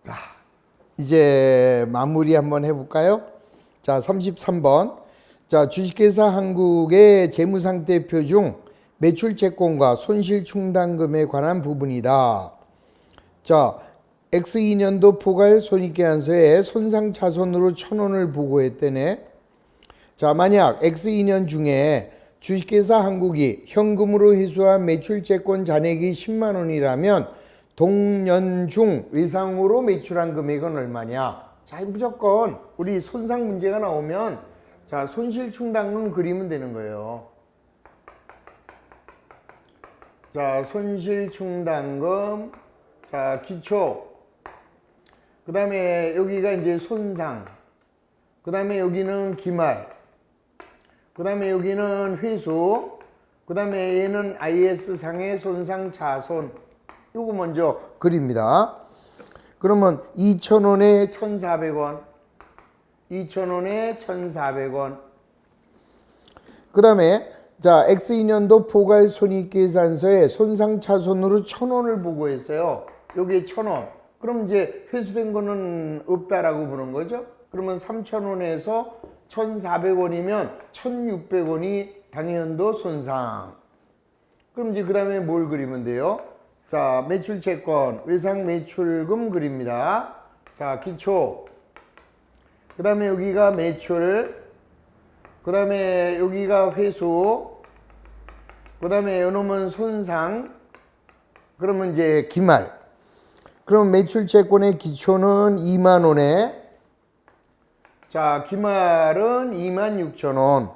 자, 이제 마무리 한번 해볼까요? 자, 33번. 자, 주식회사 한국의 재무상태표 중 매출채권과 손실충당금에 관한 부분이다. 자, X2년도 포괄 손익계산서에 손상차손으로 1,000원을 보고했대네. 자, 만약 X2년 중에 주식회사 한국이 현금으로 회수한 매출채권 잔액이 10만 원이라면 동년 중 외상으로 매출한 금액은 얼마냐? 자, 무조건 우리 손상 문제가 나오면 자, 손실충당금 그리면 되는 거예요. 자, 손실충당금, 자, 기초. 그 다음에 여기가 이제 손상. 그 다음에 여기는 기말. 그 다음에 여기는 회수. 그 다음에 얘는 IS상의 손상 차손. 요거 먼저 그립니다. 그러면 2,000원에 1,400원. 2,000원에 1,400원. 그 다음에 자, X2년도 포괄 손익계산서에 손상차손으로 1,000원을 보고했어요. 여기에 1,000원. 그럼 이제 회수된 거는 없다라고 보는 거죠. 그러면 3,000원에서 1,400원이면 1,600원이 당연도 손상. 그럼 이제 그 다음에 뭘 그리면 돼요? 자, 매출채권, 외상매출금 그립니다. 자, 기초. 그 다음에 여기가 매출. 그 다음에 여기가 회수. 그 다음에 요놈은 손상. 그러면 이제 기말. 그럼 매출채권의 기초는 2만 원에. 자, 기말은 26,000원.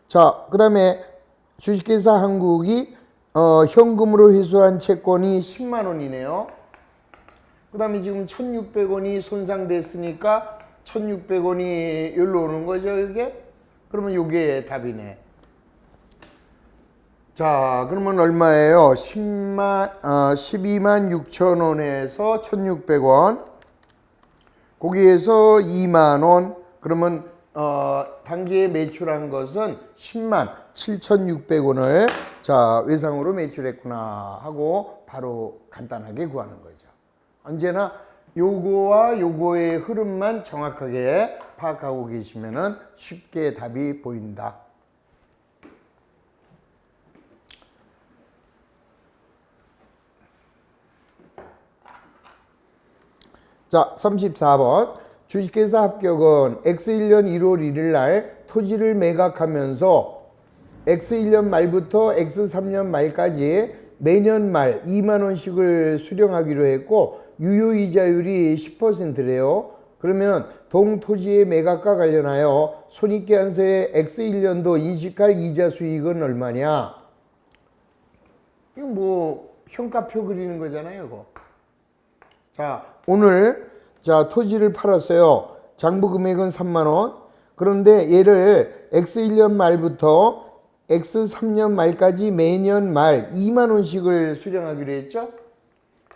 자, 그 다음에 주식회사 한국이 현금으로 회수한 채권이 10만 원이네요. 그 다음에 지금 1,600원이 손상됐으니까 1,600원이 여기로 오는 거죠, 이게? 그러면 이게 답이네. 자, 그러면 얼마예요? 12만 6천 원에서 1,600원. 거기에서 2만 원. 그러면 단기에 매출한 것은 10만 7,600원을 자, 외상으로 매출했구나 하고 바로 간단하게 구하는 거죠. 언제나 요거와 요거의 흐름만 정확하게 파악하고 계시면은 쉽게 답이 보인다. 자, 34번. 주식회사 합격은 X1년 1월 1일 날 토지를 매각하면서 X1년 말부터 X3년 말까지 매년 말 2만 원씩을 수령하기로 했고 유효이자율이 10%래요. 그러면 동토지의 매각과 관련하여 손익계산서의 X1년도 인식할 이자 수익은 얼마냐? 이거 뭐 현가표 그리는 거잖아요, 이거. 자, 오늘 자, 토지를 팔았어요. 장부 금액은 3만 원. 그런데 얘를 X1년 말부터 X3년 말까지 매년 말 2만 원씩을 수령하기로 했죠.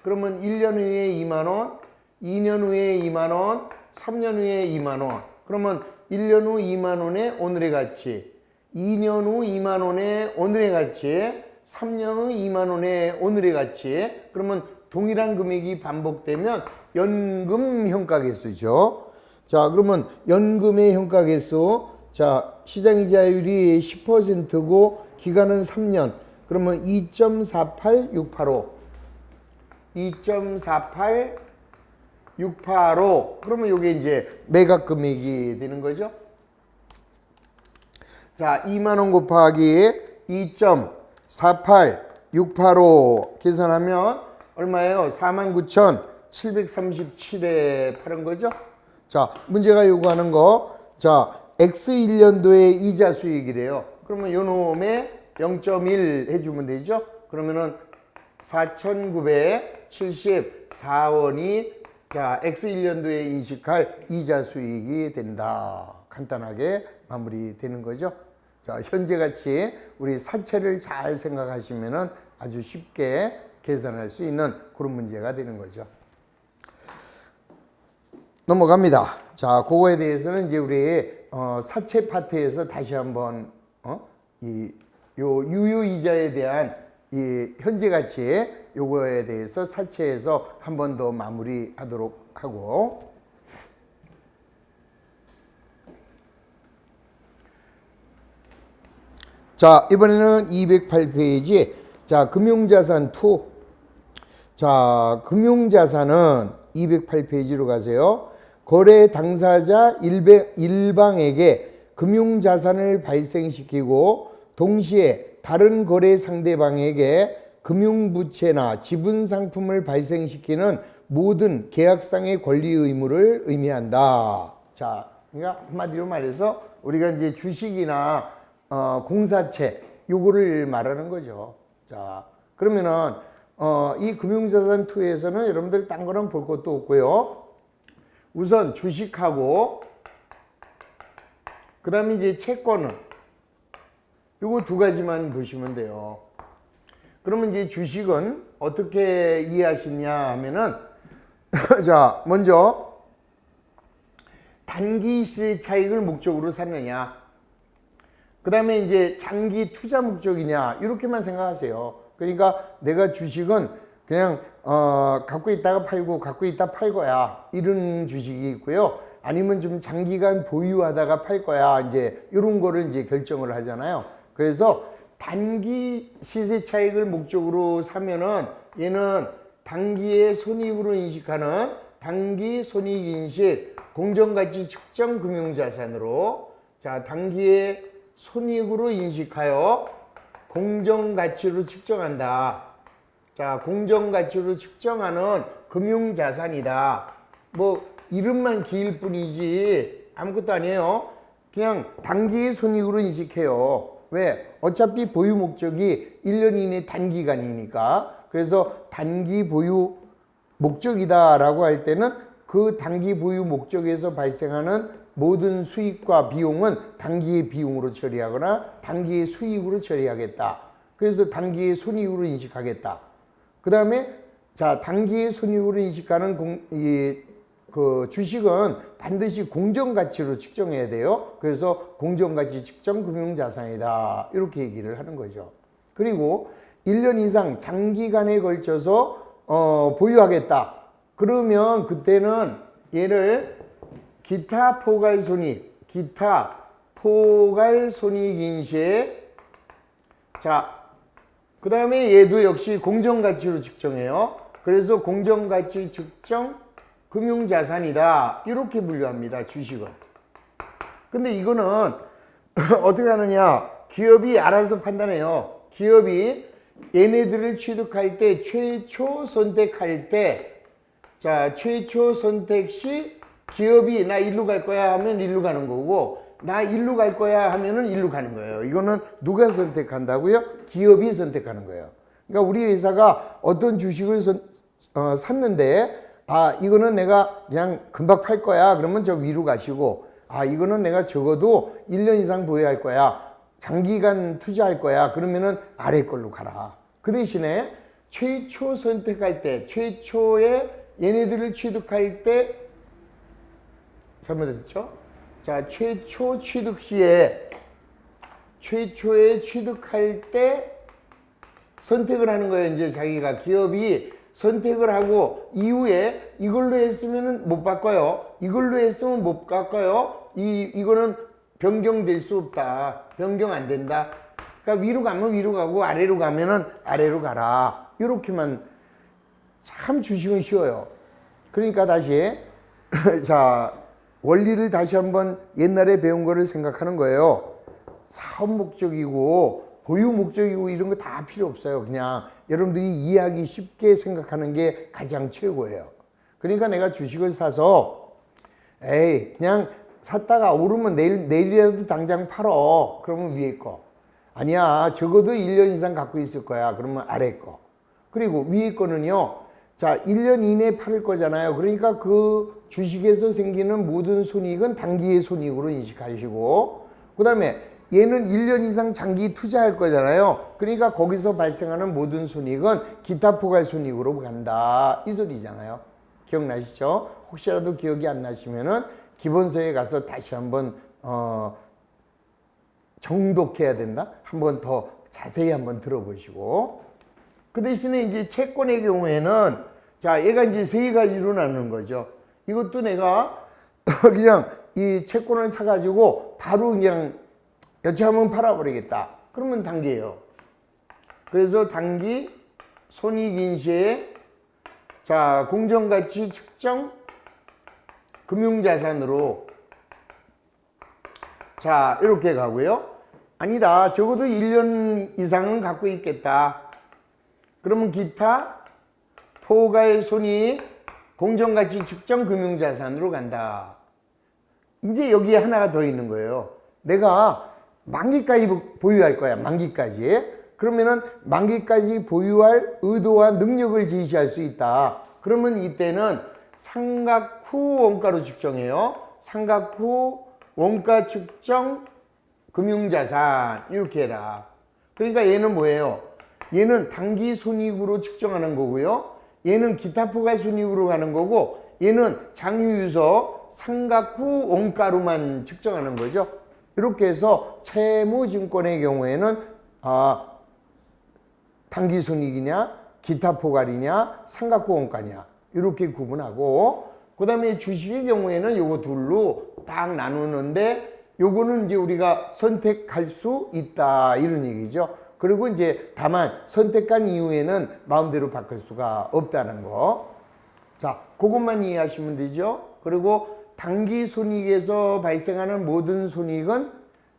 그러면 1년 후에 2만 원, 2년 후에 2만 원, 3년 후에 2만 원. 그러면 1년 후 2만 원의 오늘의 가치, 2년 후 2만 원의 오늘의 가치, 3년 후 2만 원의 오늘의 가치. 그러면 동일한 금액이 반복되면 연금 현가계수죠. 자, 그러면 연금의 현가계수. 자, 시장이자율이 10%고 기간은 3년. 그러면 2.48685. 2.48685. 그러면 이게 이제 매각 금액이 되는 거죠. 자, 2만 원 곱하기 2.48685 계산하면 얼마예요? 49,737에 파는 거죠. 자, 문제가 요구하는 거. 자, X1년도의 이자 수익이래요. 그러면 요 놈에 0.1 해주면 되죠. 그러면은 4,974원이 자, X1년도에 인식할 이자 수익이 된다. 간단하게 마무리되는 거죠. 자, 현재같이 우리 사채를 잘 생각하시면은 아주 쉽게 계산할 수 있는 그런 문제가 되는 거죠. 넘어갑니다. 자, 그거에 대해서는 이제 우리 사채 파트에서 다시 한번 요 유효이자에 대한 이 현재 가치 요거에 대해서 사채에서 한 번 더 마무리하도록 하고, 자, 이번에는 208페이지. 자, 금융자산 2. 자, 금융자산은 208페이지로 가세요. 거래 당사자 일방에게 금융자산을 발생시키고 동시에 다른 거래 상대방에게 금융부채나 지분상품을 발생시키는 모든 계약상의 권리 의무를 의미한다. 자, 그러니까 한마디로 말해서 우리가 이제 주식이나 공사채 요거를 말하는 거죠. 자, 그러면은 이 금융자산 2에서는 여러분들 딴 거는 볼 것도 없고요. 우선 주식하고 그 다음에 이제 채권은 요거 두 가지만 보시면 돼요. 그러면 이제 주식은 어떻게 이해하시냐 하면은 자, 먼저 단기 시세 차익을 목적으로 샀느냐, 그 다음에 이제 장기 투자 목적이냐, 이렇게만 생각하세요. 그러니까 내가 주식은 그냥 갖고 있다가 팔고 갖고 있다 팔 거야, 이런 주식이 있고요. 아니면 좀 장기간 보유하다가 팔 거야, 이제 이런 거를 이제 결정을 하잖아요. 그래서 단기 시세 차익을 목적으로 사면은 얘는 단기의 손익으로 인식하는 단기 손익 인식 공정가치 측정 금융자산으로, 자, 단기의 손익으로 인식하여 공정가치로 측정한다. 자, 공정가치로 측정하는 금융자산이다. 뭐 이름만 기일 뿐이지 아무것도 아니에요. 그냥 단기의 손익으로 인식해요. 왜? 어차피 보유 목적이 1년 이내 단기간이니까. 그래서 단기 보유 목적이다 라고 할 때는 그 단기 보유 목적에서 발생하는 모든 수익과 비용은 단기의 비용으로 처리하거나 단기의 수익으로 처리하겠다. 그래서 단기의 손익으로 인식하겠다. 그 다음에 자, 단기의 손익으로 인식하는 그 주식은 반드시 공정가치로 측정해야 돼요. 그래서 공정가치 측정 금융자산이다, 이렇게 얘기를 하는 거죠. 그리고 1년 이상 장기간에 걸쳐서 보유하겠다. 그러면 그때는 얘를 기타 포괄손익 인식. 자, 그 다음에 얘도 역시 공정가치로 측정해요. 그래서 공정가치 측정 금융자산이다, 이렇게 분류합니다, 주식은. 근데 이거는 어떻게 하느냐, 기업이 알아서 판단해요. 기업이 얘네들을 취득할 때 최초 선택할 때, 자, 최초 선택 시 기업이 나 일로 갈 거야 하면 일로 가는 거고, 나 일로 갈 거야 하면은 일로 가는 거예요. 이거는 누가 선택한다고요? 기업이 선택하는 거예요. 그러니까 우리 회사가 어떤 주식을 샀는데, 아, 이거는 내가 그냥 금방 팔 거야, 그러면 저 위로 가시고, 아, 이거는 내가 적어도 1년 이상 보유할 거야, 장기간 투자할 거야, 그러면은 아래 걸로 가라. 그 대신에 최초 선택할 때, 최초에 얘네들을 취득할 때, 잘못했죠? 자, 최초 취득 시에, 최초에 취득할 때 선택을 하는 거예요. 이제 자기가, 기업이 선택을 하고 이후에 이걸로 했으면 못 바꿔요. 이걸로 했으면 못 바꿔요. 이거는 변경될 수 없다. 변경 안 된다. 그러니까 위로 가면 위로 가고 아래로 가면은 아래로 가라. 이렇게만. 참 주식은 쉬워요. 그러니까 다시 자, 원리를 다시 한번 옛날에 배운 거를 생각하는 거예요. 사업 목적이고 보유 목적이고 이런 거 다 필요 없어요. 그냥 여러분들이 이해하기 쉽게 생각하는 게 가장 최고예요. 그러니까 내가 주식을 사서 에이, 그냥 샀다가 오르면 내일이라도 당장 팔어. 그러면 위에 거. 아니야, 적어도 1년 이상 갖고 있을 거야. 그러면 아래 거. 그리고 위에 거는요, 자, 1년 이내에 팔을 거잖아요. 그러니까 그 주식에서 생기는 모든 손익은 단기의 손익으로 인식하시고, 그 다음에 얘는 1년 이상 장기 투자할 거잖아요. 그러니까 거기서 발생하는 모든 손익은 기타 포괄 손익으로 간다, 이 소리잖아요. 기억나시죠? 혹시라도 기억이 안 나시면은 기본서에 가서 다시 한번 정독해야 된다? 한번 더 자세히 한번 들어보시고. 그 대신에 이제 채권의 경우에는 자, 얘가 이제 세 가지로 나누는 거죠. 이것도 내가 그냥 이 채권을 사가지고 바로 그냥 여차하면 팔아버리겠다. 그러면 단기예요. 그래서 단기 손익인시에 자, 공정가치 측정 금융자산으로 자, 이렇게 가고요. 아니다. 적어도 1년 이상은 갖고 있겠다. 그러면 기타 포괄 손익 공정가치 측정 금융자산으로 간다. 이제 여기에 하나가 더 있는 거예요. 내가 만기까지 보유할 거야. 만기까지. 그러면은 만기까지 보유할 의도와 능력을 제시할 수 있다. 그러면 이때는 상각 후 원가로 측정해요. 상각 후 원가 측정 금융자산 이렇게 해라. 그러니까 얘는 뭐예요? 얘는 단기 손익으로 측정하는 거고요. 얘는 기타 포괄 손익으로 가는 거고 얘는 장유유서 상각 후 원가로만 측정하는 거죠. 이렇게 해서 채무증권의 경우에는 단기 손익이냐 기타 포괄이냐 상각 후 원가냐 이렇게 구분하고 그 다음에 주식의 경우에는 요거 둘로 딱 나누는데 요거는 이제 우리가 선택할 수 있다 이런 얘기죠. 그리고 이제 다만 선택한 이후에는 마음대로 바꿀 수가 없다는 거. 자, 그것만 이해하시면 되죠. 그리고 단기 손익에서 발생하는 모든 손익은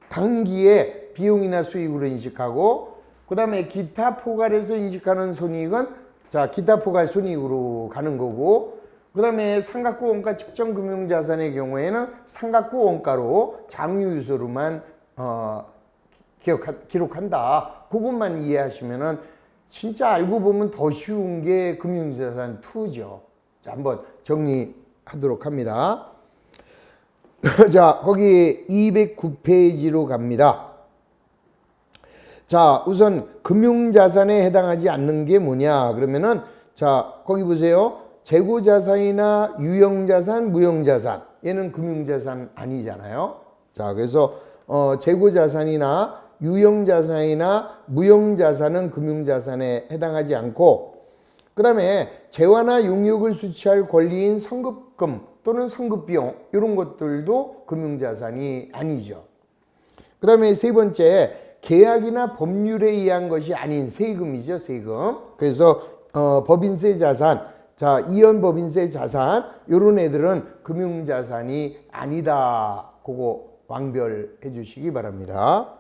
단기의 비용이나 수익으로 인식하고 그 다음에 기타 포괄에서 인식하는 손익은 자, 기타 포괄 손익으로 가는 거고 그 다음에 상각후 원가 측정 금융자산의 경우에는 상각후 원가로 장유유서로만 기록한다. 그것만 이해하시면은 진짜 알고 보면 더 쉬운 게 금융자산 2죠. 자, 한번 정리하도록 합니다. 자, 거기 209페이지로 갑니다. 자, 우선 금융자산에 해당하지 않는 게 뭐냐 그러면은 자, 거기 보세요. 재고자산이나 유형자산, 무형자산 얘는 금융자산 아니잖아요. 자, 그래서 재고자산이나 유형자산이나 무형자산은 금융자산에 해당하지 않고 그 다음에 재화나 용역을 수취할 권리인 성급금 또는 성급비용 이런 것들도 금융자산이 아니죠. 그 다음에 세 번째 계약이나 법률에 의한 것이 아닌 세금이죠. 세금. 그래서 법인세 자산 자, 이연법인세 자산 이런 애들은 금융자산이 아니다. 그거 왕별해 주시기 바랍니다.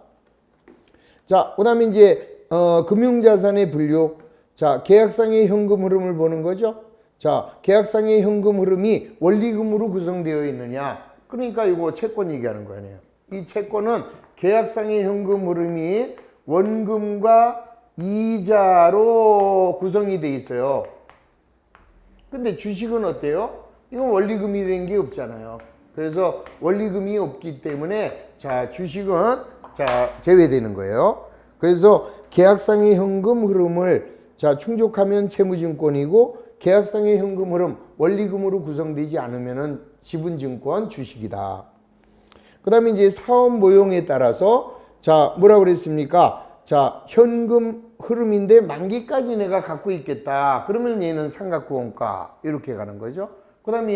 자, 그 다음에 이제 금융자산의 분류 자, 계약상의 현금 흐름을 보는 거죠. 자, 계약상의 현금 흐름이 원리금으로 구성되어 있느냐 그러니까 이거 채권 얘기하는 거 아니에요. 이 채권은 계약상의 현금 흐름이 원금과 이자로 구성이 돼 있어요. 근데 주식은 어때요? 이건 원리금이라는 게 없잖아요. 그래서 원리금이 없기 때문에 자, 주식은 자, 제외되는 거예요. 그래서 계약상의 현금 흐름을 자, 충족하면 채무증권이고 계약상의 현금 흐름 원리금으로 구성되지 않으면은 지분증권 주식이다. 그 다음에 이제 사업 모형에 따라서 자, 뭐라 그랬습니까? 자, 현금 흐름인데 만기까지 내가 갖고 있겠다. 그러면 얘는 상각후 원가 이렇게 가는 거죠. 그 다음에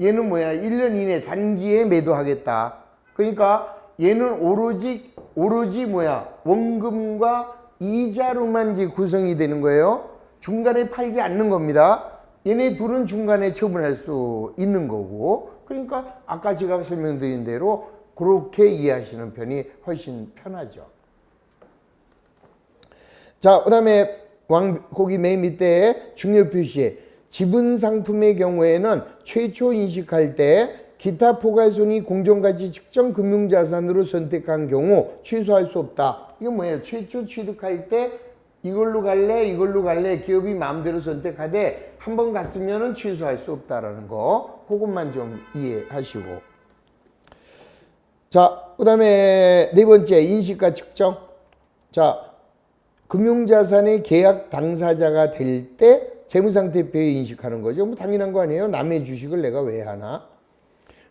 얘는 뭐야? 1년 이내 단기에 매도하겠다. 그러니까 얘는 오로지 뭐야? 원금과 이자로만 이제 구성이 되는 거예요. 중간에 팔지 않는 겁니다. 얘네 둘은 중간에 처분할 수 있는 거고. 그러니까 아까 제가 설명드린 대로 그렇게 이해하시는 편이 훨씬 편하죠. 자, 그 다음에 거기 맨 밑에 중요 표시 지분 상품의 경우에는 최초 인식할 때 기타 포괄손익 공정가치 측정 금융자산으로 선택한 경우 취소할 수 없다. 이거 뭐예요? 최초 취득할 때 이걸로 갈래 기업이 마음대로 선택하되 한번 갔으면 취소할 수 없다라는 거 그것만 좀 이해하시고 자, 그 다음에 네 번째 인식과 측정. 자, 금융자산의 계약 당사자가 될 때 재무상태표에 인식하는 거죠. 뭐 당연한 거 아니에요? 남의 주식을 내가 왜 하나?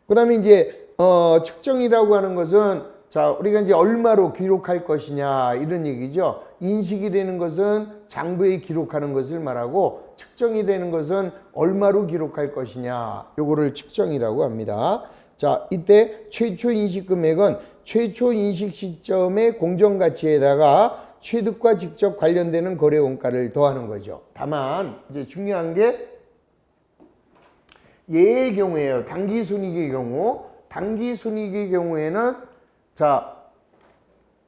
그 다음에 이제 측정이라고 하는 것은 자, 우리가 이제 얼마로 기록할 것이냐 이런 얘기죠. 인식이라는 것은 장부에 기록하는 것을 말하고 측정이라는 것은 얼마로 기록할 것이냐, 요거를 측정이라고 합니다. 자, 이때 최초 인식 금액은 최초 인식 시점의 공정가치에다가 취득과 직접 관련되는 거래 원가를 더하는 거죠. 다만 이제 중요한 게 예의 경우에요. 당기순이익의 경우, 당기순이익의 경우에는 자,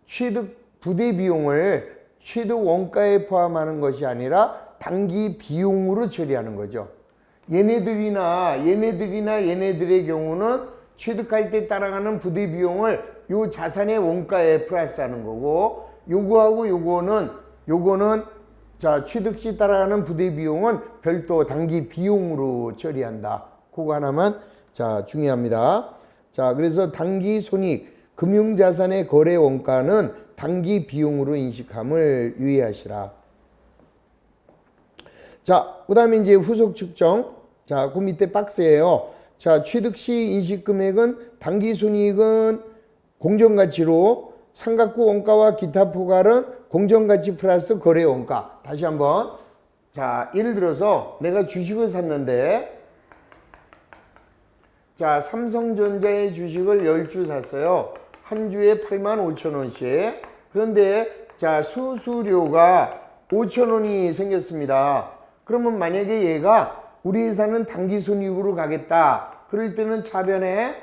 취득 부대 비용을 취득 원가에 포함하는 것이 아니라 당기 비용으로 처리하는 거죠. 얘네들의 경우는 취득할 때 따라가는 부대 비용을 요 자산의 원가에 플러스하는 거고, 요거하고 요거는 자, 취득 시 따라가는 부대 비용은 별도 당기 비용으로 처리한다. 그거 하나만 자, 중요합니다. 자, 그래서 당기 손익 금융자산의 거래 원가는 당기 비용으로 인식함을 유의하시라. 자, 그 다음에 이제 후속 측정. 자, 그 밑에 박스예요. 자, 취득 시 인식 금액은 당기 손익은 공정가치로, 상각구 원가와 기타 포괄은 공정가치 플러스 거래 원가. 다시 한번. 자, 예를 들어서 내가 주식을 샀는데, 자, 삼성전자의 주식을 10주 샀어요. 한 주에 85,000원씩. 그런데 자, 수수료가 5,000원이 생겼습니다. 그러면 만약에 얘가 우리 회사는 당기손익으로 가겠다. 그럴 때는 차변에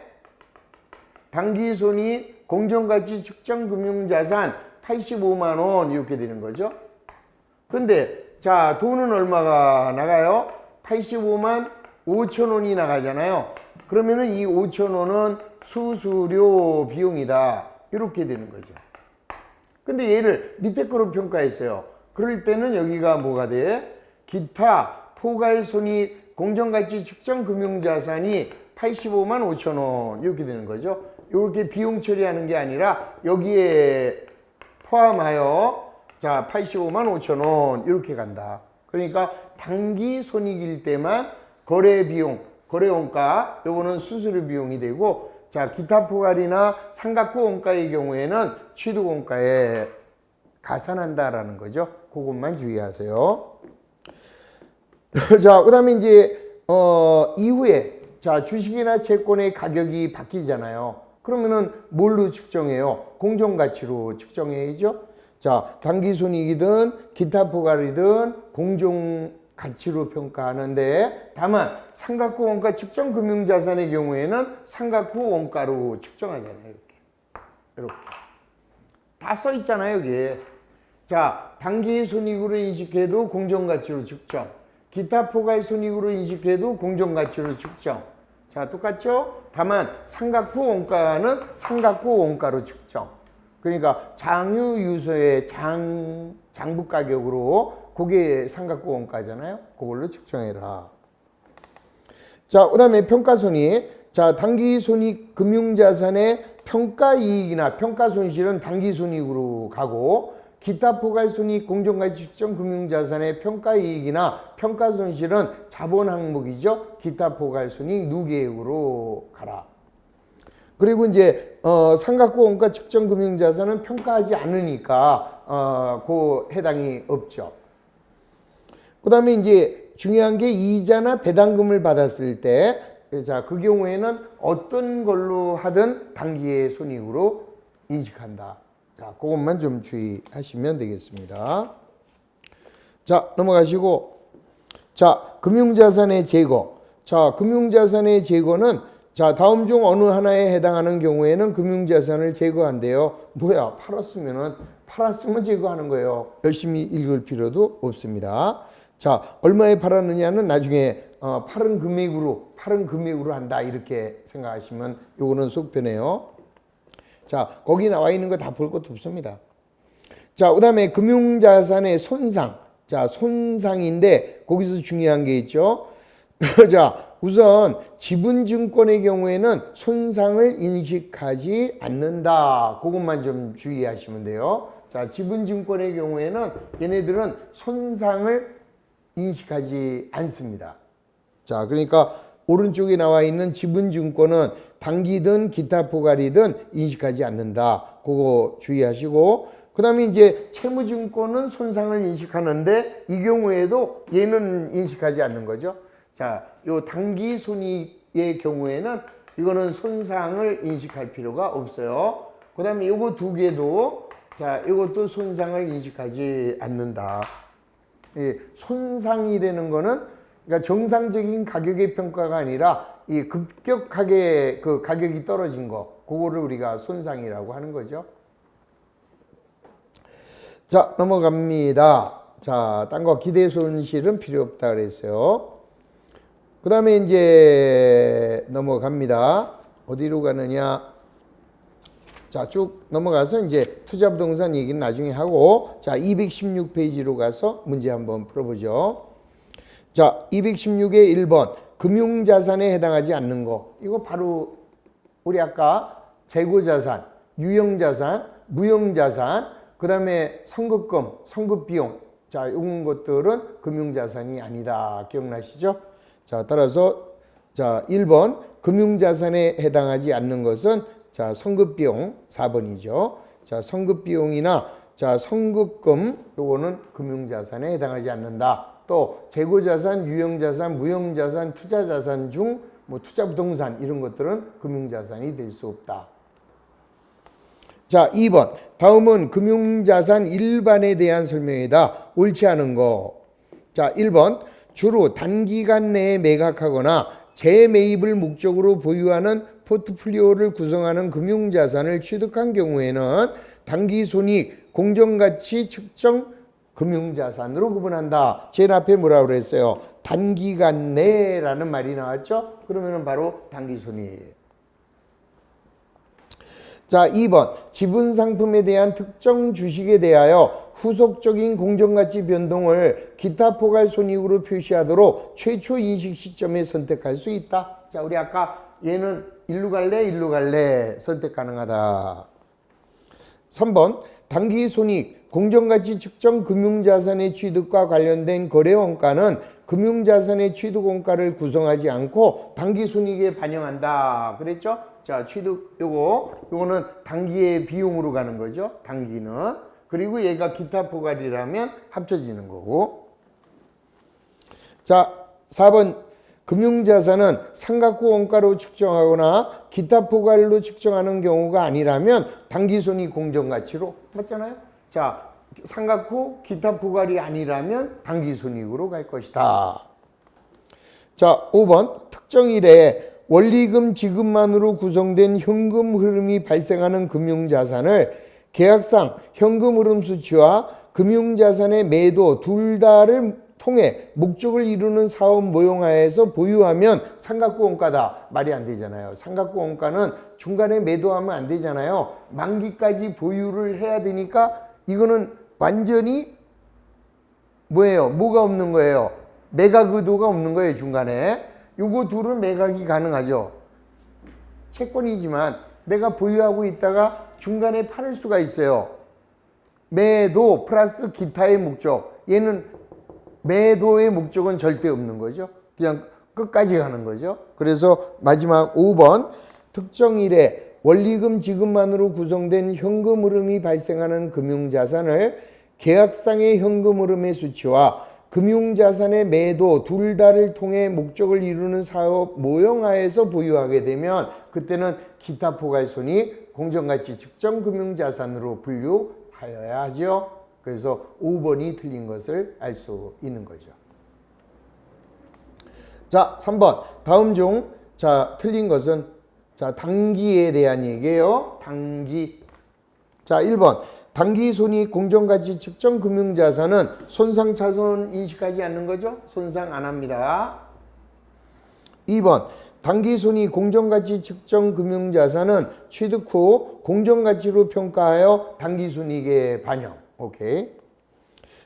당기손익 공정가치 측정 금융자산 85만 원 이렇게 되는 거죠. 근데 자, 돈은 얼마가 나가요? 85만 5천 원이 나가잖아요. 그러면은 이 5천 원은 수수료 비용이다. 이렇게 되는 거죠. 근데 얘를 밑에 거로 평가했어요. 그럴 때는 여기가 뭐가 돼? 기타 포괄손익 공정가치 측정 금융자산이 85만 5천 원 이렇게 되는 거죠. 이렇게 비용 처리하는 게 아니라 여기에 포함하여 자, 85만 5천 원 이렇게 간다. 그러니까 단기 손익일 때만 거래 비용, 거래 원가 요거는 수수료 비용이 되고, 자, 기타 포괄이나 상각구 원가의 경우에는 취득 원가에 가산한다라는 거죠. 그것만 주의하세요. 자, 그다음에 이제 이후에 자, 주식이나 채권의 가격이 바뀌잖아요. 그러면은 뭘로 측정해요? 공정가치로 측정해야죠. 자, 당기손익이든 기타 포괄이든 공정가치로 평가하는데, 다만 상각구 원가 측정 금융자산의 경우에는 상각구 원가로 측정하잖아요. 이렇게 다 써 있잖아요, 여기에. 자, 당기손익으로 인식해도 공정가치로 측정, 기타 포괄 손익으로 인식해도 공정가치로 측정. 자, 똑같죠? 다만 상각구 원가는 상각구 원가로 측정. 그러니까 장유유서의 장부 가격으로, 그게 상각구 원가잖아요. 그걸로 측정해라. 자, 그 다음에 평가손익. 자, 당기손익 금융자산의 평가이익이나 평가손실은 당기손익으로 가고, 기타 포괄손익 공정가치 측정 금융자산의 평가이익이나 평가손실은 자본 항목이죠. 기타 포괄손익 누계액으로 가라. 그리고 이제 상각구 원가 측정 금융자산은 평가하지 않으니까 그 해당이 없죠. 그 다음에 이제 중요한 게 이자나 배당금을 받았을 때, 자, 그 경우에는 어떤 걸로 하든 단기의 손익으로 인식한다. 자, 그것만 좀 주의하시면 되겠습니다. 자, 넘어가시고. 자, 금융자산의 제거. 자, 금융자산의 제거는 자, 다음 중 어느 하나에 해당하는 경우에는 금융자산을 제거한대요. 뭐야, 팔았으면 제거하는 거예요. 열심히 읽을 필요도 없습니다. 자, 얼마에 팔았느냐는 나중에 팔은 금액으로 한다, 이렇게 생각하시면 요거는 속편해요. 자, 거기 나와 있는 거 다 볼 것도 없습니다. 자, 그 다음에 금융자산의 손상. 자, 손상인데 거기서 중요한 게 있죠. 자, 우선 지분증권의 경우에는 손상을 인식하지 않는다. 그것만 좀 주의하시면 돼요. 자, 지분증권의 경우에는 얘네들은 손상을 인식하지 않습니다. 자, 그러니까 오른쪽에 나와 있는 지분증권은 단기든 기타 포괄이든 인식하지 않는다. 그거 주의하시고, 그 다음에 이제 채무증권은 손상을 인식하는데 이 경우에도 얘는 인식하지 않는 거죠. 자, 요 당기손익의 경우에는 이거는 손상을 인식할 필요가 없어요. 그 다음에 요거 두 개도 자, 이것도 손상을 인식하지 않는다. 예, 손상이라는 거는 그러니까 정상적인 가격의 평가가 아니라 이 급격하게 그 가격이 떨어진 거, 그거를 우리가 손상이라고 하는 거죠. 자, 넘어갑니다. 자, 딴 거 기대 손실은 필요 없다 그랬어요. 그 다음에 이제 넘어갑니다. 어디로 가느냐. 자, 쭉 넘어가서 이제 투자부동산 얘기는 나중에 하고, 자, 216페이지로 가서 문제 한번 풀어보죠. 자, 216의 1번. 금융자산에 해당하지 않는 거. 이거 바로 우리 아까 재고자산, 유형자산, 무형자산, 그 다음에 선급금, 선급비용. 자, 이런 것들은 금융자산이 아니다. 기억나시죠? 자, 따라서 자, 1번. 금융자산에 해당하지 않는 것은 자, 선급비용 4번이죠. 자, 선급비용이나 자, 선급금 요거는 금융자산에 해당하지 않는다. 또 재고자산, 유형자산, 무형자산, 투자자산 중 뭐 투자부동산 이런 것들은 금융자산이 될 수 없다. 자, 2번. 다음은 금융자산 일반에 대한 설명이다. 옳지 않은 거. 자, 1번. 주로 단기간 내에 매각하거나 재매입을 목적으로 보유하는 포트폴리오를 구성하는 금융자산을 취득한 경우에는 당기손익, 공정가치 측정 금융자산으로 구분한다. 제일 앞에 뭐라고 그랬어요? 단기간 내라는 말이 나왔죠? 그러면 바로 당기손익. 자, 2번. 지분상품에 대한 특정 주식에 대하여 후속적인 공정가치 변동을 기타 포괄손익으로 표시하도록 최초 인식 시점에 선택할 수 있다. 자, 우리 아까 얘는 일로 갈래, 일로 갈래 선택 가능하다. 3번. 당기손익, 공정가치 측정 금융자산의 취득과 관련된 거래원가는 금융자산의 취득원가를 구성하지 않고 당기손익에 반영한다. 그랬죠? 자, 취득 요거는 단기의 비용으로 가는 거죠. 단기는. 그리고 얘가 기타 포괄이라면 합쳐지는 거고. 자, 4번. 금융자산은 삼각구 원가로 측정하거나 기타 포괄로 측정하는 경우가 아니라면 당기손익 공정가치로 맞잖아요. 자, 삼각후 기타 포괄이 아니라면 당기손익으로 갈 것이다. 자, 5번. 특정일에 원리금 지급만으로 구성된 현금 흐름이 발생하는 금융자산을 계약상 현금 흐름 수치와 금융자산의 매도 둘 다를 통해 목적을 이루는 사업 모형하에서 보유하면 삼각구 원가다. 말이 안 되잖아요. 삼각구 원가는 중간에 매도하면 안 되잖아요. 만기까지 보유를 해야 되니까 이거는 완전히 뭐예요? 뭐가 없는 거예요? 매각 의도가 없는 거예요. 중간에. 요거 둘은 매각이 가능하죠. 채권이지만 내가 보유하고 있다가 중간에 팔을 수가 있어요. 매도 플러스 기타의 목적. 얘는 매도의 목적은 절대 없는 거죠. 그냥 끝까지 가는 거죠. 그래서 마지막 5번. 특정일에 원리금 지급만으로 구성된 현금 흐름이 발생하는 금융자산을 계약상의 현금 흐름의 수치와 금융자산의 매도 둘 다를 통해 목적을 이루는 사업 모형하에서 보유하게 되면 그때는 기타 포괄손익 공정가치 측정 금융자산으로 분류하여야 하죠. 그래서 5번이 틀린 것을 알 수 있는 거죠. 자, 3번. 다음 중 자, 틀린 것은 자, 단기에 대한 얘기예요. 단기. 자, 1번. 당기손익 공정가치 측정 금융자산은 손상차손 인식하지 않는 거죠? 손상 안 합니다. 2번. 당기손익 공정가치 측정 금융자산은 취득 후 공정가치로 평가하여 당기손익에 반영. 오케이.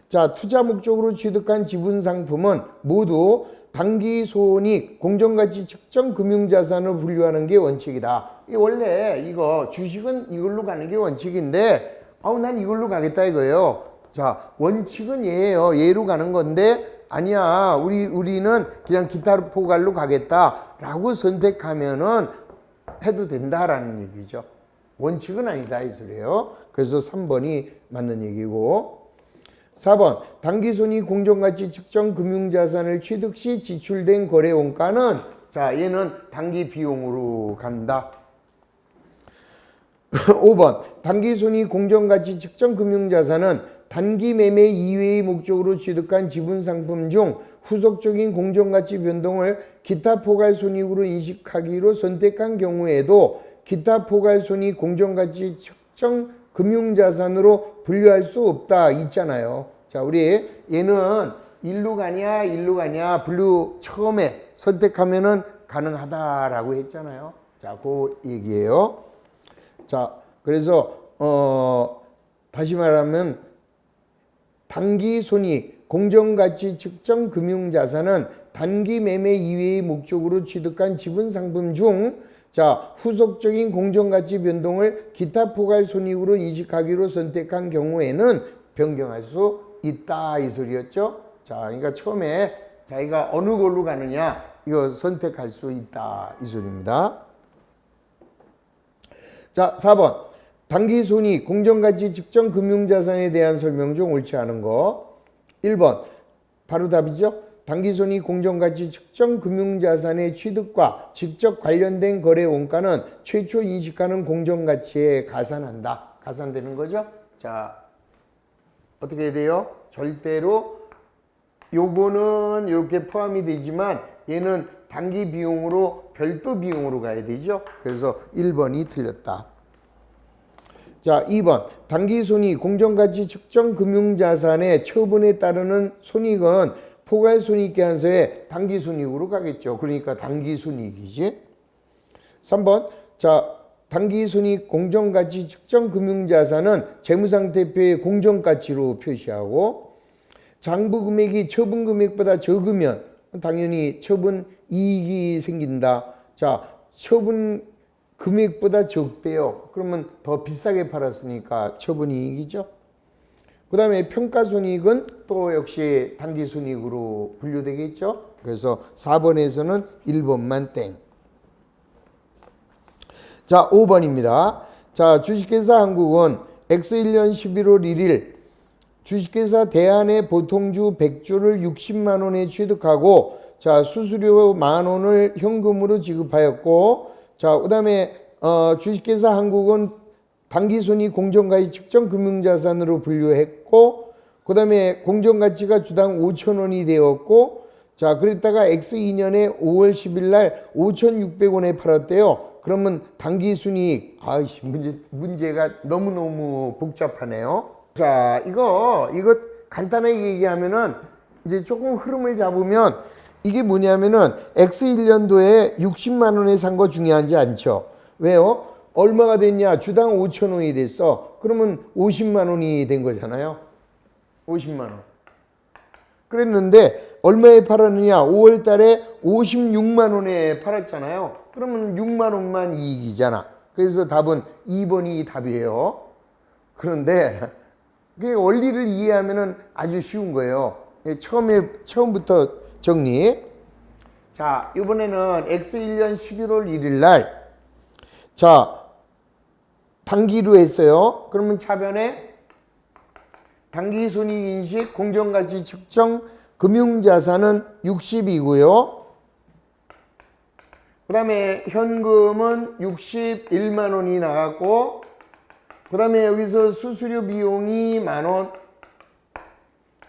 자, 투자 목적으로 취득한 지분상품은 모두 당기손익 공정가치 측정 금융자산을 분류하는 게 원칙이다. 원래 이거 주식은 이걸로 가는 게 원칙인데 난 이걸로 가겠다 이거예요. 자, 원칙은 얘예요. 얘로 가는 건데 아니야. 우리는 그냥 기타 포괄로 가겠다라고 선택하면은 해도 된다라는 얘기죠. 원칙은 아니다 이 소리예요. 그래서 3번이 맞는 얘기고 4번 당기손익 공정가치 측정 금융자산을 취득 시 지출된 거래 원가는 자 얘는 당기 비용으로 간다. 5번 당기손익 공정가치 측정 금융자산은 단기 매매 이외의 목적으로 취득한 지분상품 중 후속적인 공정가치 변동을 기타 포괄손익으로 인식하기로 선택한 경우에도 기타 포괄손익 공정가치 측정 금융자산으로 분류할 수 없다 있잖아요. 자, 우리 얘는 일로 가냐 분류 처음에 선택하면은 가능하다라고 했잖아요. 자, 그 얘기예요. 자, 그래서 다시 말하면 단기 손익 공정가치 측정 금융자산은 단기 매매 이외의 목적으로 취득한 지분 상품 중 자, 후속적인 공정가치 변동을 기타 포괄 손익으로 인식하기로 선택한 경우에는 변경할 수 있다 이 소리였죠. 자, 그러니까 처음에 자기가 어느 걸로 가느냐 이거 선택할 수 있다 이 소리입니다. 자, 4번 단기 손익 공정가치 측정 금융자산에 대한 설명 중 옳지 않은 거 1번 바로 답이죠. 당기손익 공정가치 측정 금융자산의 취득과 직접 관련된 거래 원가는 최초 인식하는 공정가치에 가산한다. 가산되는 거죠. 자, 어떻게 해야 돼요? 절대로 요거는 이렇게 포함이 되지만 얘는 단기 비용으로 별도 비용으로 가야 되죠. 그래서 1번이 틀렸다. 자, 2번 당기손익 공정가치 측정 금융자산의 처분에 따르는 손익은 포괄손익계산서에 당기손익으로 가겠죠. 그러니까 당기손익이지. 3번 자 당기손익 공정가치 측정 금융자산은 재무상태표의 공정가치로 표시하고 장부금액이 처분금액보다 적으면 당연히 처분이익이 생긴다. 자, 처분금액보다 적대요. 그러면 더 비싸게 팔았으니까 처분이익이죠. 그 다음에 평가손익은 또 역시 단기손익으로 분류되겠죠. 그래서 4번에서는 1번만 땡. 자, 5번입니다. 자, 주식회사 한국은 X1년 11월 1일 주식회사 대한의 보통주 100주를 60만 원에 취득하고 자, 수수료 만원을 현금으로 지급하였고 자, 그 다음에 주식회사 한국은 당기손익 공정가치 측정 금융자산으로 분류했고 그 다음에 공정가치가 주당 5,000원이 되었고 자 그랬다가 X2년에 5월 10일 날 5,600원에 팔았대요. 그러면 당기순이익 아이씨 문제가 너무너무 복잡하네요. 자 이거 간단하게 얘기하면은 이제 조금 흐름을 잡으면 이게 뭐냐면은 X1년도에 60만 원에 산 거 중요하지 않죠. 왜요? 얼마가 됐냐? 주당 5,000원이 됐어. 그러면 50만 원이 된 거잖아요. 50만 원. 그랬는데 얼마에 팔았느냐? 5월 달에 56만 원에 팔았잖아요. 그러면 6만 원만 이익이잖아. 그래서 답은 2번이 답이에요. 그런데 그 원리를 이해하면은 아주 쉬운 거예요. 처음부터 정리. 자, 이번에는 X1년 11월 1일 날 자, 단기로 했어요. 그러면 차변에 당기손익인식 공정가치 측정 금융자산은 60이고요. 그 다음에 현금은 61만 원이 나갔고 그 다음에 여기서 수수료 비용이 만원.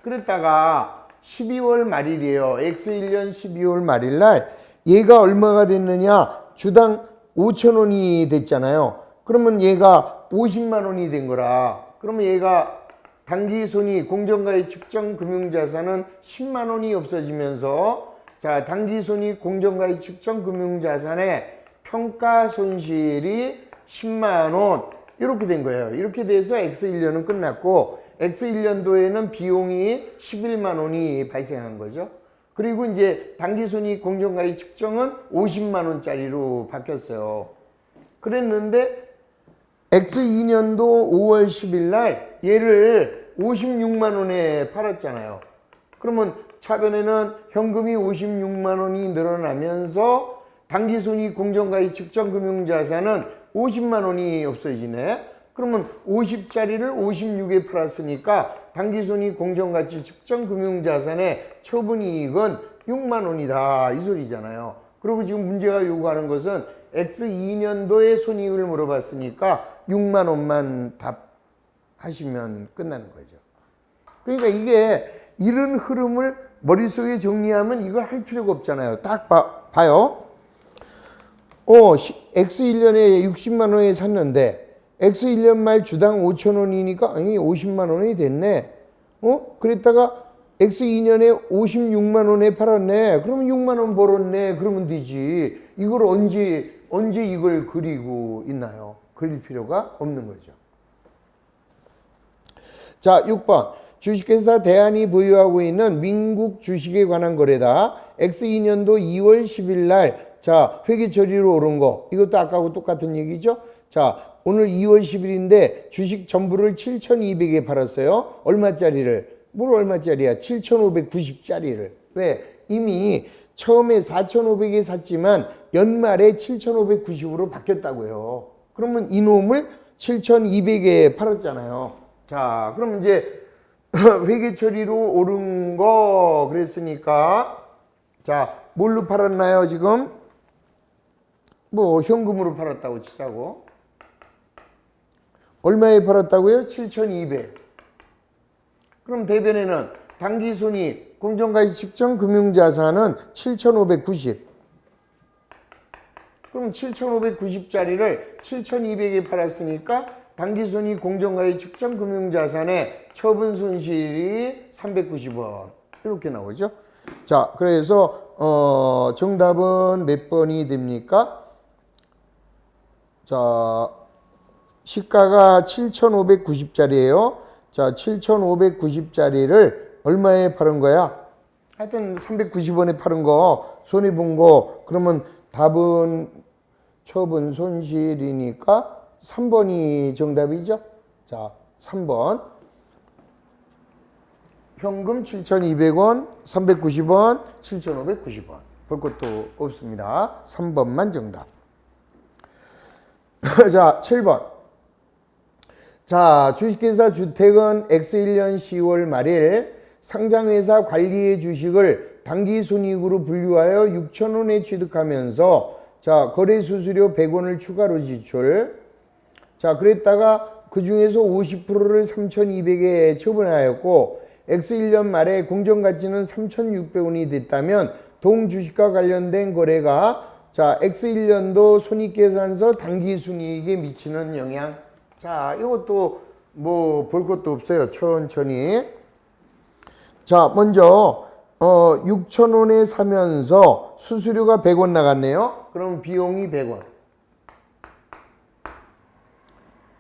그랬다가 12월 말일이에요. X1년 12월 말일 날 얘가 얼마가 됐느냐? 주당 5,000원이 됐잖아요. 그러면 얘가 50만 원이 된 거라. 그러면 얘가 당기손익 공정가치 측정 금융자산은 10만 원이 없어지면서 자 당기손익 공정가치 측정 금융자산의 평가손실이 10만 원 이렇게 된 거예요. 이렇게 돼서 X1년은 끝났고 X1년도에는 비용이 11만 원이 발생한 거죠. 그리고 이제 당기손익 공정가치 측정은 50만 원짜리로 바뀌었어요. 그랬는데 X2년도 5월 10일 날 얘를 56만 원에 팔았잖아요. 그러면 차변에는 현금이 56만 원이 늘어나면서 당기손익 공정가치 측정 금융자산은 50만 원이 없어지네. 그러면 50짜리를 56에 팔았으니까 당기손익 공정가치 측정 금융자산의 처분이익은 6만 원이다 이 소리잖아요. 그리고 지금 문제가 요구하는 것은 X2년도의 손익을 물어봤으니까 6만 원만 답하시면 끝나는 거죠. 그러니까 이게 이런 흐름을 머릿속에 정리하면 이걸 할 필요가 없잖아요. 딱 봐요. X1년에 60만 원에 샀는데 X1년 말 주당 5천 원이니까 아니 50만 원이 됐네. 그랬다가 X2년에 56만 원에 팔았네. 그러면 6만 원 벌었네. 그러면 되지. 이걸 언제 이걸 그리고 있나요? 그릴 필요가 없는 거죠. 자, 6번. 주식회사 대한이 보유하고 있는 민국 주식에 관한 거래다. X2년도 2월 10일 날 자, 회계 처리로 오른 거. 이것도 아까하고 똑같은 얘기죠. 자, 오늘 2월 10일인데 주식 전부를 7,200에 팔았어요. 얼마짜리를? 뭘 얼마짜리야? 7,590짜리를. 왜? 이미 처음에 4,500에 샀지만 연말에 7,590으로 바뀌었다고요. 그러면 이놈을 7,200에 팔았잖아요. 자, 그럼 이제 회계 처리로 오른 거 그랬으니까 자, 뭘로 팔았나요, 지금? 뭐 현금으로 팔았다고 치자고. 얼마에 팔았다고요? 7,200. 그럼 대변에는 당기손익 공정가치 측정 금융자산은 7,590. 그럼 7,590짜리를 7,200에 팔았으니까 당기손익 공정가치 측정 금융자산의 처분 손실이 390원. 이렇게 나오죠. 자, 그래서 정답은 몇 번이 됩니까? 자, 시가가 7,590짜리예요. 자, 7,590짜리를 얼마에 파는 거야? 하여튼 390원에 파는 거, 손해본 거. 그러면 답은 처분 손실이니까 3번이 정답이죠. 자, 3번. 현금 7,200원, 390원, 7,590원. 볼 것도 없습니다. 3번만 정답. 자, 7번. 자, 주식회사 주택은 X1년 10월 말일 상장회사 관리의 주식을 당기손익으로 분류하여 6,000원에 취득하면서 자, 거래수수료 100원을 추가로 지출. 자, 그랬다가 그 중에서 50%를 3,200에 처분하였고 X1년 말에 공정가치는 3,600원이 됐다면 동주식과 관련된 거래가 자, X1년도 손익계산서 당기순이익에 미치는 영향. 자, 이것도 뭐 볼 것도 없어요. 천천히. 자, 먼저 6,000원에 사면서 수수료가 100원 나갔네요. 그럼 비용이 100원.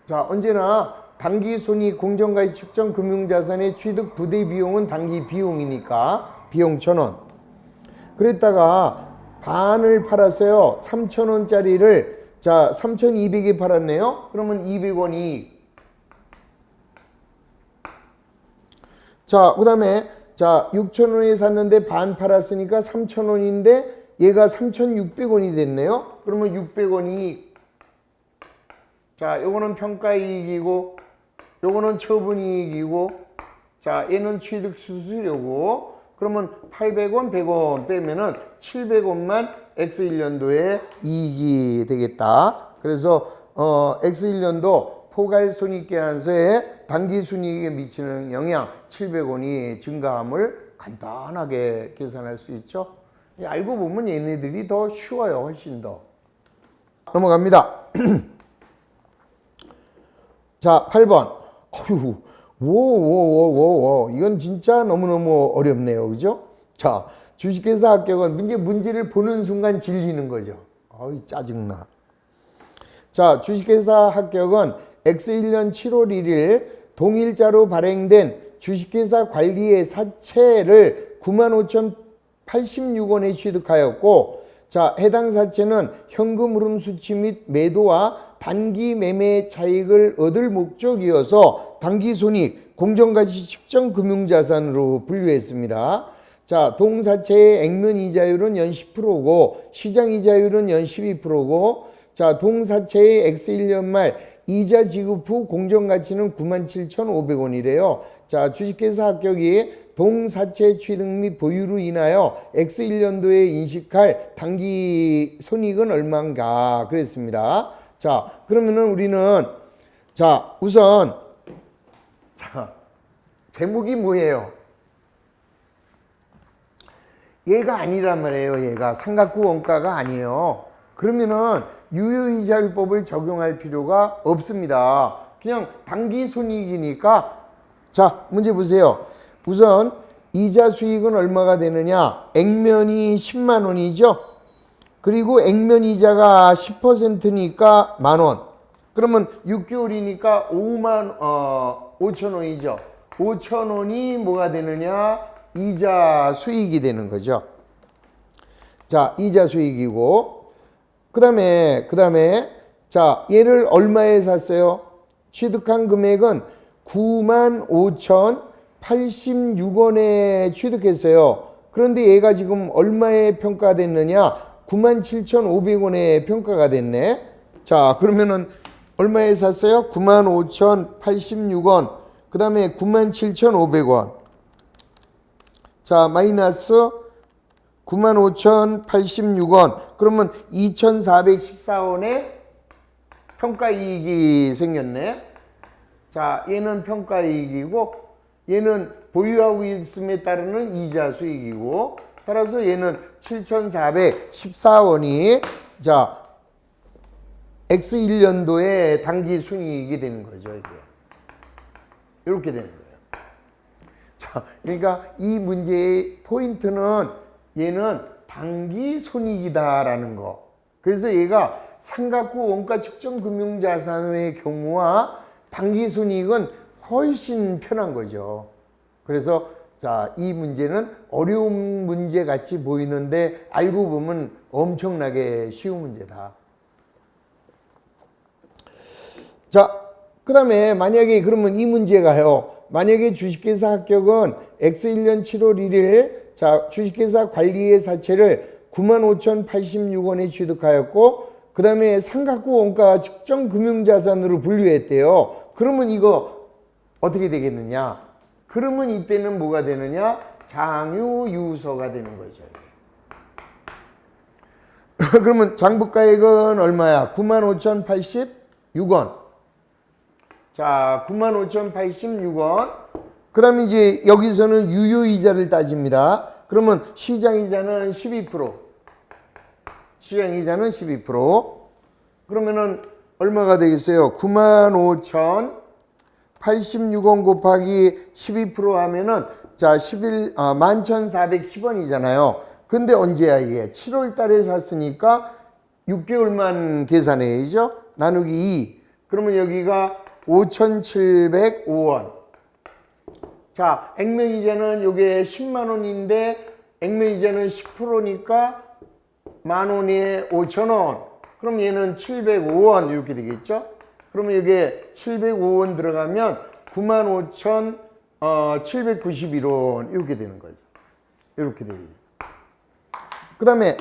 자, 언제나 당기손익 공정가치 측정 금융자산의 취득 부대 비용은 당기 비용이니까 비용 1,000원. 그랬다가 반을 팔았어요. 3,000원짜리를 자 3,200에 팔았네요. 그러면 200원이 자, 그 다음에 자 6,000원에 샀는데 반 팔았으니까 3,000원인데 얘가 3,600원이 됐네요. 그러면 600원이 자, 요거는 평가이익이고 요거는 처분이익이고 자, 얘는 취득 수수료고 그러면 800원, 100원 빼면은 700원만 X1년도에 이익이 되겠다. 그래서 X1년도 포괄손익계산서에 당기순이익에 미치는 영향 700원이 증가함을 간단하게 계산할 수 있죠. 알고 보면 얘네들이 더 쉬워요. 훨씬 더. 넘어갑니다. 자, 8번. 어휴, 이건 진짜 너무너무 어렵네요. 그죠? 자, 주식회사 합격은 문제를 보는 순간 질리는 거죠. 어이, 짜증나. 자, 주식회사 합격은 X1년 7월 1일 동일자로 발행된 주식회사 관리의 사채를 95,086원에 취득하였고, 자, 해당 사채는 현금 흐름 수치 및 매도와 단기 매매 차익을 얻을 목적이어서 당기손익 공정가치 측정 금융자산으로 분류했습니다. 자, 동사채의 액면 이자율은 연 10%고 시장 이자율은 연 12%고 자, 동사채의 X1년 말 이자 지급 후 공정가치는 97,500원이래요. 자, 주식회사 합격이 동사채 취득 및 보유로 인하여 X1년도에 인식할 당기 손익은 얼마인가 그랬습니다. 자, 그러면은 우리는 자, 우선 자, 제목이 뭐예요? 얘가 아니란 말이에요. 얘가 삼각구 원가가 아니에요. 그러면은 유효이자율법을 적용할 필요가 없습니다. 그냥 당기손익이니까. 자, 문제 보세요. 우선 이자 수익은 얼마가 되느냐? 액면이 10만 원이죠. 그리고 액면 이자가 10%니까 만원. 그러면 6개월이니까 5천 원이죠. 5천 원이 뭐가 되느냐? 이자 수익이 되는 거죠. 자, 이자 수익이고, 그 다음에 자, 얘를 얼마에 샀어요? 취득한 금액은 95,086원에 취득했어요. 그런데 얘가 지금 얼마에 평가됐느냐? 97,500원에 평가가 됐네. 자, 그러면은 얼마에 샀어요? 95,086원. 그 다음에 97,500원. 자, 마이너스 95,086원. 그러면 2,414원의 평가이익이 생겼네. 자, 얘는 평가이익이고 얘는 보유하고 있음에 따르는 이자 수익이고, 따라서 얘는 7,414원이 자 X1년도에 당기 순이익이 되는 거죠. 이게 이렇게 되는 거예요. 자, 그러니까 이 문제의 포인트는 얘는 당기 손익이다라는 거. 그래서 얘가 삼각구 원가 측정 금융자산의 경우와 당기 손익은 훨씬 편한 거죠. 그래서 자, 이 문제는 어려운 문제 같이 보이는데 알고 보면 엄청나게 쉬운 문제다. 자, 그 다음에 만약에 그러면 이 문제가요. 만약에 주식회사 합격은 X1년 7월 1일 자, 주식회사 관리의 사채를 95,086원에 취득하였고, 그 다음에 삼각구 원가 측정 금융자산으로 분류했대요. 그러면 이거 어떻게 되겠느냐? 그러면 이때는 뭐가 되느냐? 장유유서가 되는 거죠. 그러면 장부가액은 얼마야? 95,086원. 자, 95,086원. 그 다음에 이제 여기서는 유효이자를 따집니다. 그러면 시장이자는 12%. 시장이자는 12%. 그러면은 얼마가 되겠어요? 95,086원 곱하기 12% 하면은 자, 11,410원이잖아요. 근데 언제야 이게? 7월 달에 샀으니까 6개월만 계산해야죠. 나누기 2. 그러면 여기가 5,705원. 자, 액면이자는 요게 10만 원인데 액면이자는 10%니까 만 원에 5,000원. 그럼 얘는 705원 이렇게 되겠죠? 그러면 여기에 705원 들어가면 95,791원 이렇게 되는 거죠. 이렇게 되겠죠. 그 다음에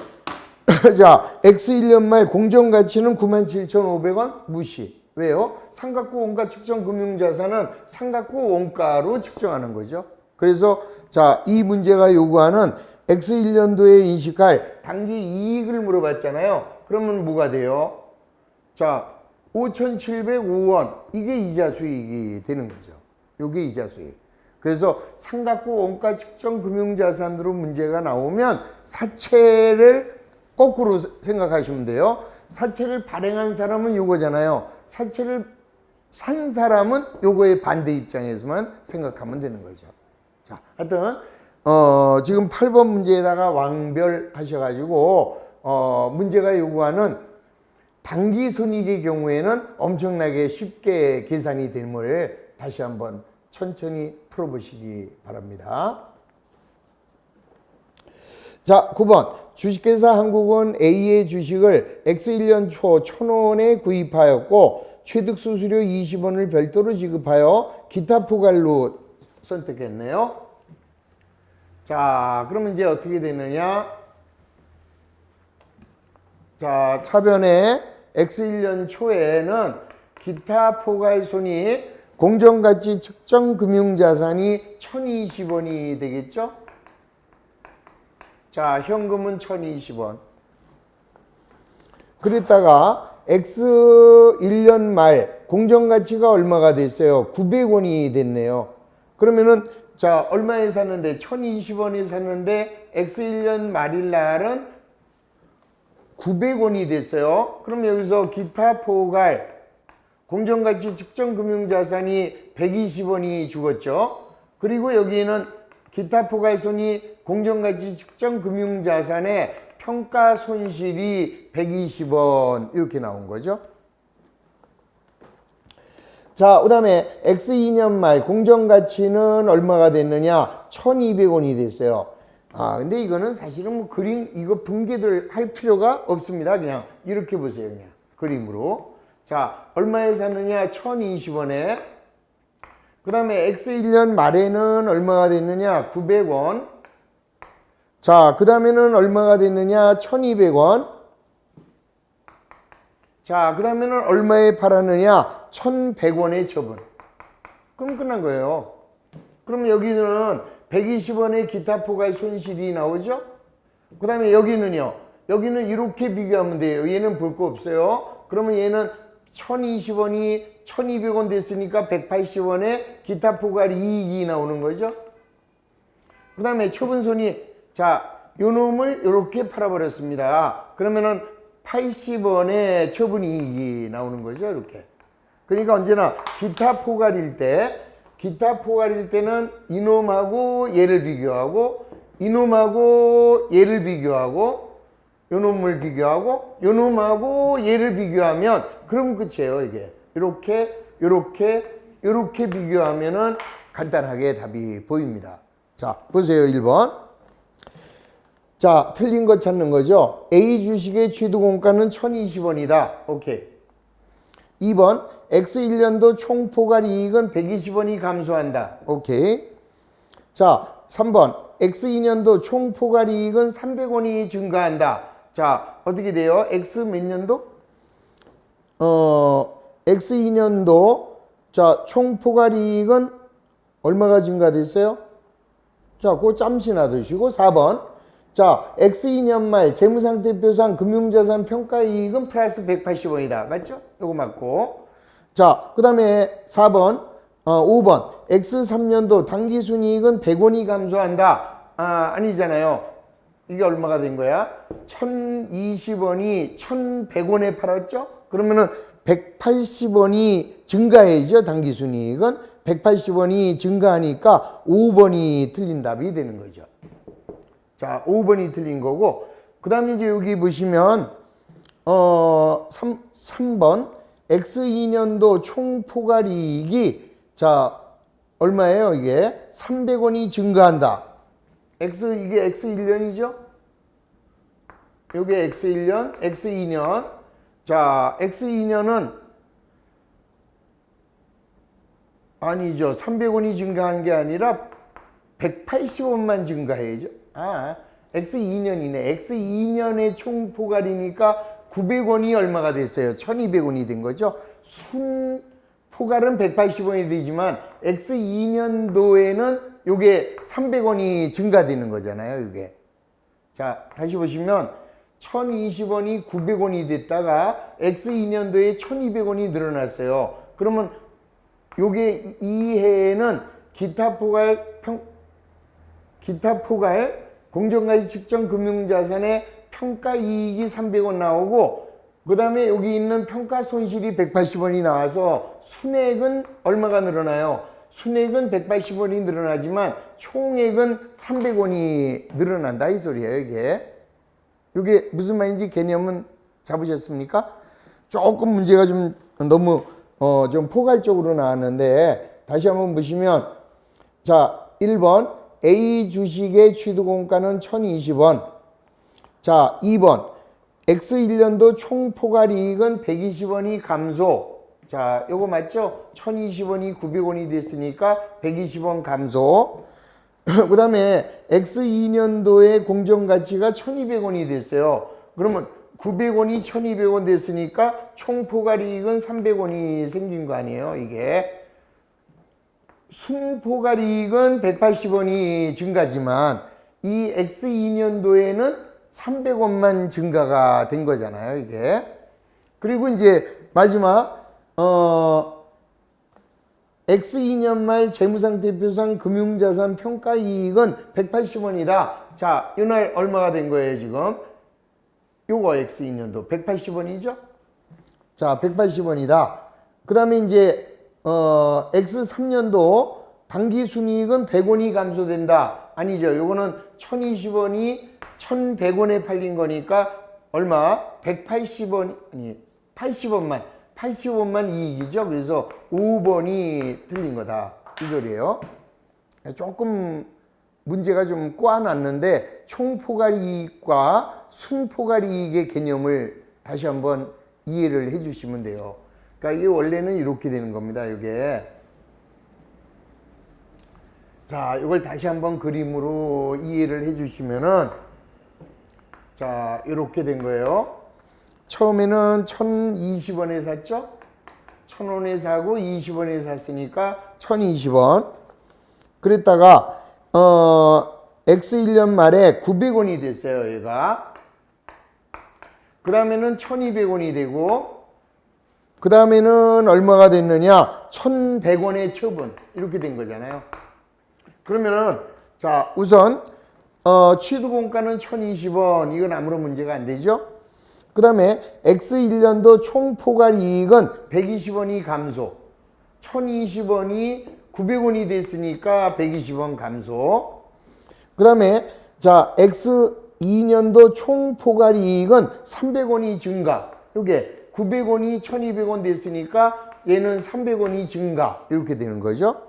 자, X1년 말 공정가치는 97,500원 무시. 왜요? 삼각구 원가 측정 금융자산은 삼각구 원가로 측정하는 거죠. 그래서 자, 이 문제가 요구하는 X1년도에 인식할 당기 이익을 물어봤잖아요. 그러면 뭐가 돼요? 자, 5,705원. 이게 이자 수익이 되는 거죠. 요게 이자 수익. 그래서 삼각구 원가 측정 금융자산으로 문제가 나오면 사채를 거꾸로 생각하시면 돼요. 사채를 발행한 사람은 요거잖아요. 사채를 산 사람은 요거의 반대 입장에서만 생각하면 되는 거죠. 자, 하여튼 지금 8번 문제에다가 완별하셔가지고 문제가 요구하는 당기 손익의 경우에는 엄청나게 쉽게 계산이 됨을 다시 한번 천천히 풀어보시기 바랍니다. 자, 9번. 주식회사 한국은 A의 주식을 X1년 초 1,000원에 구입하였고 취득수수료 20원을 별도로 지급하여 기타 포괄로 선택했네요. 자, 그러면 이제 어떻게 되느냐? 자, 차변에 X1년 초에는 기타 포괄손익 공정가치 측정 금융자산이 1020원이 되겠죠? 자, 현금은 1020원. 그랬다가 X1년 말 공정가치가 얼마가 됐어요? 900원이 됐네요. 그러면은 자, 얼마에 샀는데? 1020원에 샀는데 X1년 말일 날은 900원이 됐어요. 그럼 여기서 기타 포괄 공정가치 측정 금융자산이 120원이 죽었죠. 그리고 여기는 기타 포괄손이 공정가치 측정 금융자산의 평가 손실이 120원 이렇게 나온 거죠. 자, 그 다음에 X2년 말 공정가치는 얼마가 됐느냐? 1200원이 됐어요. 아, 근데 이거는 사실은 뭐 그림, 이거 분개를 할 필요가 없습니다. 그냥 이렇게 보세요. 그냥 그림으로. 자, 얼마에 샀느냐? 1020원에. 그 다음에 X1년 말에는 얼마가 됐느냐? 900원. 자, 그 다음에는 얼마가 됐느냐? 1200원. 자, 그 다음에는 얼마에 팔았느냐? 1100원의 처분. 그럼 끝난 거예요. 그럼 여기는 120원의 기타 포괄 손실이 나오죠? 그 다음에 여기는요. 여기는 이렇게 비교하면 돼요. 얘는 볼 거 없어요. 그러면 얘는 1020원이 1200원 됐으니까 180원에 기타 포괄 이익이 나오는 거죠. 그 다음에 처분손이 자, 요 놈을 이렇게 팔아버렸습니다. 그러면은 80원에 처분 이익이 나오는 거죠. 이렇게. 그러니까 언제나 기타 포괄일 때는 이놈하고 얘를 비교하고 이놈하고 얘를 비교하고 요놈을 비교하고 요놈하고 얘를 비교하면 그럼 끝이에요. 이게 이렇게 비교하면은 간단하게 답이 보입니다. 자, 보세요. 1번. 자, 틀린 거 찾는 거죠. A 주식의 취득원가는 1020원이다. 오케이. 2번. X1년도 총 포괄 이익은 120원이 감소한다. 오케이. 자, 3번. X2년도 총 포괄 이익은 300원이 증가한다. 자, 어떻게 돼요? X 몇 년도? X2년도 자, 총 포괄 이익은 얼마가 증가됐어요? 자, 그거 잠시 놔두시고 4번. 자, X2년 말 재무상태표상 금융자산 평가이익은 플러스 180원이다. 맞죠? 요거 맞고. 자, 그 다음에 4번, 5번. X3년도 당기순이익은 100원이 감소한다. 아, 아니잖아요. 이게 얼마가 된 거야? 1020원이 1100원에 팔았죠? 그러면은 180원이 증가해야죠. 당기순이익은. 180원이 증가하니까 5번이 틀린 답이 되는 거죠. 자, 5번이 틀린 거고, 그 다음에 이제 여기 보시면, 3번, X2년도 총 포괄이익이, 자, 얼마예요, 이게? 300원이 증가한다. 이게 X1년이죠? 요게 X1년, X2년. 자, X2년은, 아니죠. 300원이 증가한 게 아니라 180원만 증가해야죠. 아, X2년이네. X2년의 총 포괄이니까 900원이 얼마가 됐어요? 1200원이 된 거죠. 순 포괄은 180원이 되지만 X2년도에는 요게 300원이 증가되는 거잖아요. 이게. 자, 다시 보시면 1020원이 900원이 됐다가 X2년도에 1200원이 늘어났어요. 그러면 요게 이 해에는 기타 포괄 공정가치 측정 금융자산의 평가 이익이 300원 나오고 그 다음에 여기 있는 평가 손실이 180원이 나와서 순액은 얼마가 늘어나요? 순액은 180원이 늘어나지만 총액은 300원이 늘어난다 이 소리예요. 이게 무슨 말인지 개념은 잡으셨습니까? 조금 문제가 좀 너무 좀 포괄적으로 나왔는데 다시 한번 보시면 자 1번 A 주식의 취득원가는 1020원. 자, 2번. X1년도 총 포괄이익은 120원이 감소. 자, 요거 맞죠? 1020원이 900원이 됐으니까 120원 감소. 그 다음에 X2년도의 공정가치가 1200원이 됐어요. 그러면 900원이 1200원 됐으니까 총 포괄이익은 300원이 생긴 거 아니에요, 이게. 순포괄이익은 180원이 증가지만 이 X2년도에는 300원만 증가가 된 거잖아요, 이게. 그리고 이제 마지막 X2년 말 재무상태표상 금융자산 평가이익은 180원이다. 자, 이날 얼마가 된 거예요, 지금? 요거 X2년도 180원이죠? 자, 180원이다. 그 다음에 이제 X3년도 당기순이익은 100원이 감소된다. 아니죠. 요거는 1020원이 1100원에 팔린 거니까 얼마? 180원, 아니, 80원만 이익이죠. 그래서 5번이 틀린 거다. 이 소리예요. 조금 문제가 좀 꼬아놨는데 총포괄이익과 순포괄이익의 개념을 다시 한번 이해를 해 주시면 돼요. 그러니까 이게 원래는 이렇게 되는 겁니다. 이게. 자, 이걸 다시 한번 그림으로 이해를 해 주시면은 자, 이렇게 된 거예요. 처음에는 1020원에 샀죠? 1000원에 사고 20원에 샀으니까 1020원. 그랬다가 X1년 말에 900원이 됐어요, 얘가. 그 다음에는 1200원이 되고, 그 다음에는 얼마가 됐느냐? 1100원의 처분. 이렇게 된 거잖아요. 그러면은, 자, 우선, 취득원가는 1020원. 이건 아무런 문제가 안 되죠? 그 다음에 X1년도 총포괄이익은 120원이 감소. 1020원이 900원이 됐으니까 120원 감소. 그 다음에, 자, X2년도 총포괄이익은 300원이 증가. 요게 900원이 1200원 됐으니까 얘는 300원이 증가. 이렇게 되는 거죠.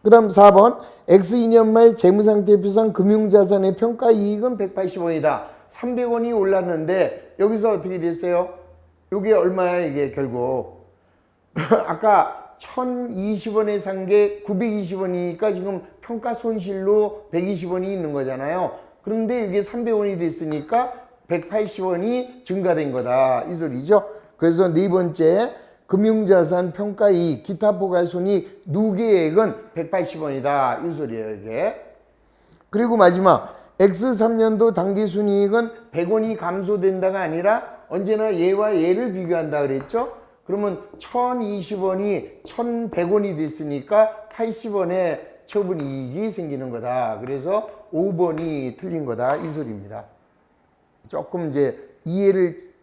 그 다음 4번 X2년 말 재무상태표상 금융자산의 평가이익은 180원이다. 300원이 올랐는데 여기서 어떻게 됐어요? 요게 얼마야 이게 결국. 아까 1020원에 산 게 920원이니까 지금 평가 손실로 120원이 있는 거잖아요. 그런데 이게 300원이 됐으니까 180원이 증가된 거다. 이 소리죠. 그래서 네 번째 금융자산 평가이익 기타 포괄손익 누계액은 180원이다. 이 소리예요, 이게. 그리고 마지막 X3년도 당기순이익은 100원이 감소된다가 아니라 언제나 얘와 얘를 비교한다 그랬죠. 그러면 1020원이 1100원이 됐으니까 80원의 처분이익이 생기는 거다. 그래서 5번이 틀린 거다. 이 소리입니다. 조금 이제 이해를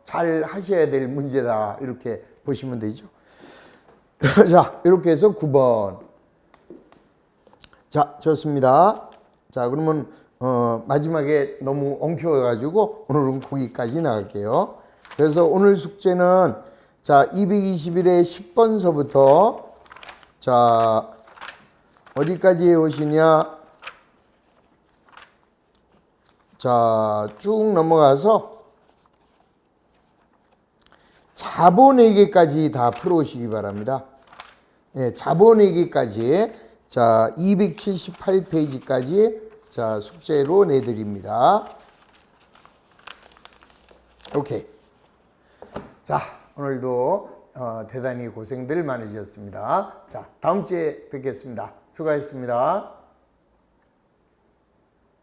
잘 하셔야 될 문제다. 이렇게 보시면 되죠. 자, 이렇게 해서 9번. 자, 좋습니다. 자, 그러면 마지막에 너무 엉켜가지고 오늘은 거기까지 나갈게요. 그래서 오늘 숙제는 자 221의 10번서부터 자 어디까지 해오시냐, 자 쭉 넘어가서 자본회계까지 다 풀어오시기 바랍니다. 예, 자본회계까지 자 278페이지까지 자 숙제로 내드립니다. 오케이. 자, 오늘도 대단히 고생들 많으셨습니다. 자, 다음 주에 뵙겠습니다. 수고하셨습니다.